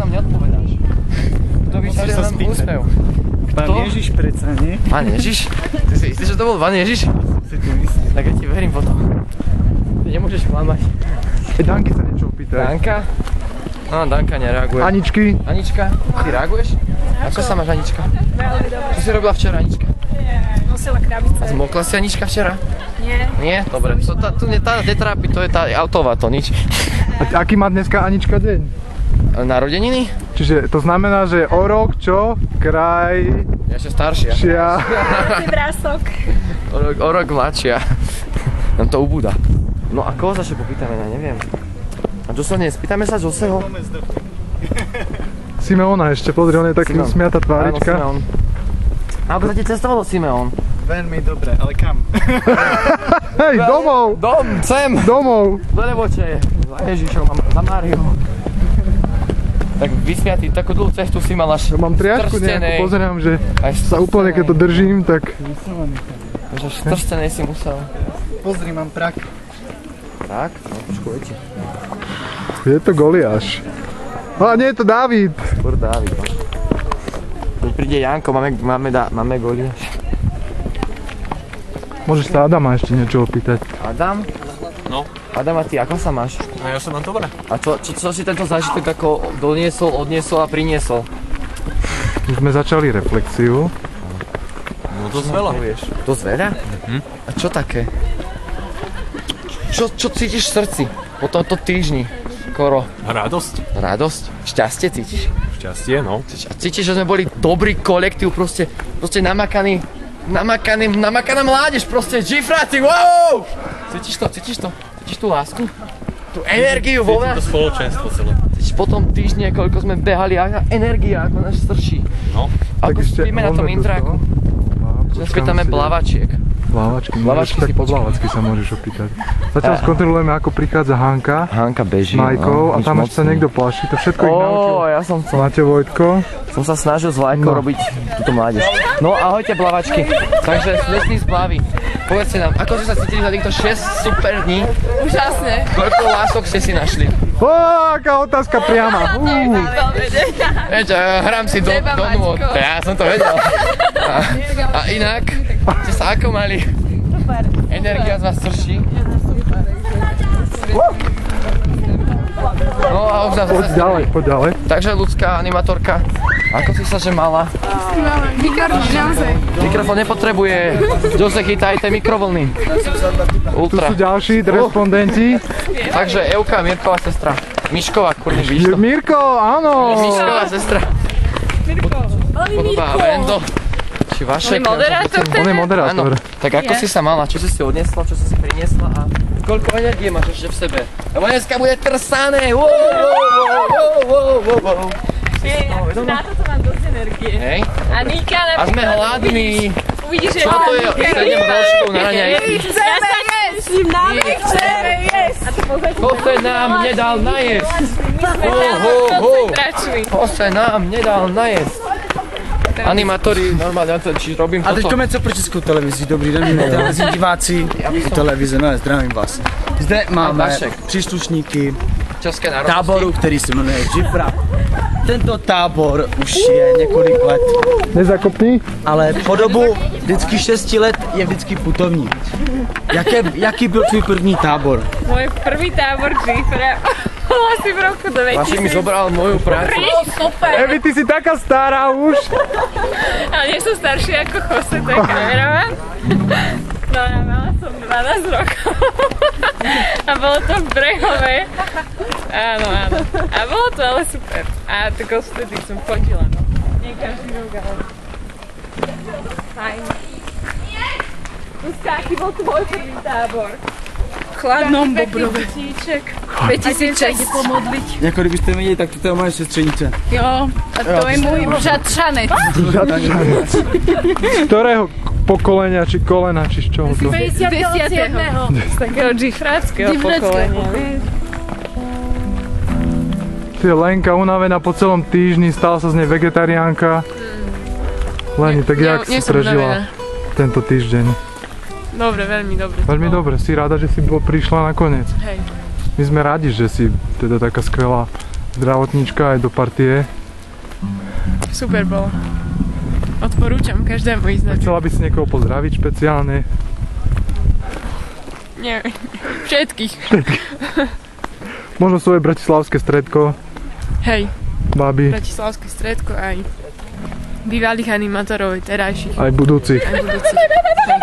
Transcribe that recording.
nám neodpovedáš. To vyčaril nám úsmev. Pán Ježiš predsa, nie? Pán Ježiš? Ty si istý, že to bol Pán Ježiš? Si tu istý. Tak ja ti verím potom. Ty nemôžeš klamať. Danky sa niečo opýtaj. Danka? No, Danka nereaguje. Aničky? Anička, ty reaguješ? Ako sa máš, Anička? Veľmi dobre. Čo si robila včera, Anička? Nosila krabice. Zmokla si, Anička, včera? Nie. Nie? Dobre. Tu netrápi, to je tá autová, to nič. A aký má dneska Anička deň? Narodeniny? Čiže to znamená, že o rok, čo? Kraj... Ja ešte staršia. Ty vrások. O rok mladšia. Nám to ubúda. No a koho zaše popýtame, ja neviem. A Jose nie, spýtame sa Joseho? Simeona ešte, pozri, on je taký usmiatá tvárička. Áno, Simeon. Ako sa ti cestovalo, Simeon? Veľmi dobre, ale kam? Hej, domov! Sem! Domov! Do Levoče, za Ježišom, za Máriou. Tak vysmiatý, takú dlhú cestu si mal až Mám triažku nejakú, pozerám, že sa úplne, keď to držím, tak... Až strstenej si musel. Pozri, mám prak. Tak, no počkujte. Je to Goliáš. A nie, je to Dávid. Skôr Dávid. Keď príde Janko, máme Goliáš. Môžeš sa Adama ešte niečo opýtať. Adam? No. Adam, a ty ako sa máš? No ja som mám dobre. A čo si tento zážitok ako odniesol a priniesol? Už sme začali reflexiu. No dosť veľa. Dosť veľa? A čo také? Čo cítiš v srdci po tomto týždni? Skoro. Radosť. Radosť? Šťastie cítiš? Šťastie, no. Cítiš, že sme boli dobrý kolektív, proste namakaná mládež, proste žifráci, wow! Cítiš to? Cítiš tú lásku? Tú energiu vo nás? Cítim to spoločenstvo celé. Cítiš po tom týždni, koľko sme behali, aká energia, ako nás strší. No. Ako spíme na tom intráku. Čo spýtame plavačiek. Plávačky, tak po plávačky sa môžeš opýtať. Zatiaľ skontrolujeme, ako prichádza Hanka. Hanka beží, s Majkou, a tam ešte sa niekto plaší. To všetko ich naučil. Ja som chcel. Máte Vojtko. Som sa snažil s Vlajkou robiť túto mládež. No ahojte plavačky. Takže slečný splavy. Povedzte nám, ako ste sa cítili za týchto 6 super dní? Úžasne. Koľko lások ste si našli? Aká otázka priama. Vieš, hrám si do nôd. Ja som to vedel. A inak, ste sa ako mali? Super. Energia z vás strší? No a už nás Poď ďalej. Takže ľudská animatorka, ako si sa že mala? Mikrofón nepotrebuje. Jose, chytajte mikrovlny. Ultra. Tu sú ďalší respondenti. Takže Evka, Mirková sestra. Mišková, kurne, víš to? Mirko, áno. Mišková sestra. Podobá Vendo. Či Vašek. On je moderátor. Tak ako si sa mala? Čo si odniesla? Čo si priniesla? A koľko energie máš ešte v sebe? Lebo dneska bude trsané. Na toto mám dosť energie. Hej. A Nika napríklad... A sme hladní. Uvidíš, že... Čo to je? 7 rožkov na raňajky. Chceme jesť! Chceme jesť! A to pozrieť... To sa nám nedal najesť. To sa nám nedal najesť. Animátori, normálne, či robím toto. A teďko něco pro Českou televizi. Dobrý den, milí televizní diváci. Televize, no, zdravím vás. Zde máme příslušníky táboru, který se jmenuje Žifra. Tento tábor už je několik let. Nezakopni. Ale po dobu vždycky 6 let je vždycky putovník. Jaký byl tvůj první tábor? Môj prvý tábor Žifra bol asi v roku 2000. Vašik mi zobral moju prácu. Super. Evi, ty si taká stará už. Ale nie som staršia ako Jose, to je kameraman. No ja mala som 12 rokov. A bolo to v Brehove. Áno. A bolo to ale super. A tak vtedy som chodila, no. Nie každý rok, ale... Fajn. Luzka, aký bol tvoj prvý tábor? Chladnom Bobrove. 2006. pomodliť. Jako kdybyste viděli, tak to je moje sestřenice. Jo, a to je môj bratřanec. Z ktorého pokolenia, či kolena, či z čoho to? 50. Z takého džifráckého pokolenia. Ty je Lenka unavená po celom týždni, stala sa z nej vegetariánka. Leni, tak jak si prežila tento týždeň? Dobre, veľmi dobre. Veľmi dobre, si rada, že si prišla nakoniec. Hej. My sme radi, že si teda taká skvelá zdravotníčka aj do partie. Super bolo. Odporúčam každému ísť na to. Chcela by si niekoho pozdraviť špeciálne? Nie, všetkých. Možno svoje bratislavské stredko, Hej, babi, bratislavské stredko aj bývalých animátorov, aj terajších, aj budúcich. aj budúcich. Hej.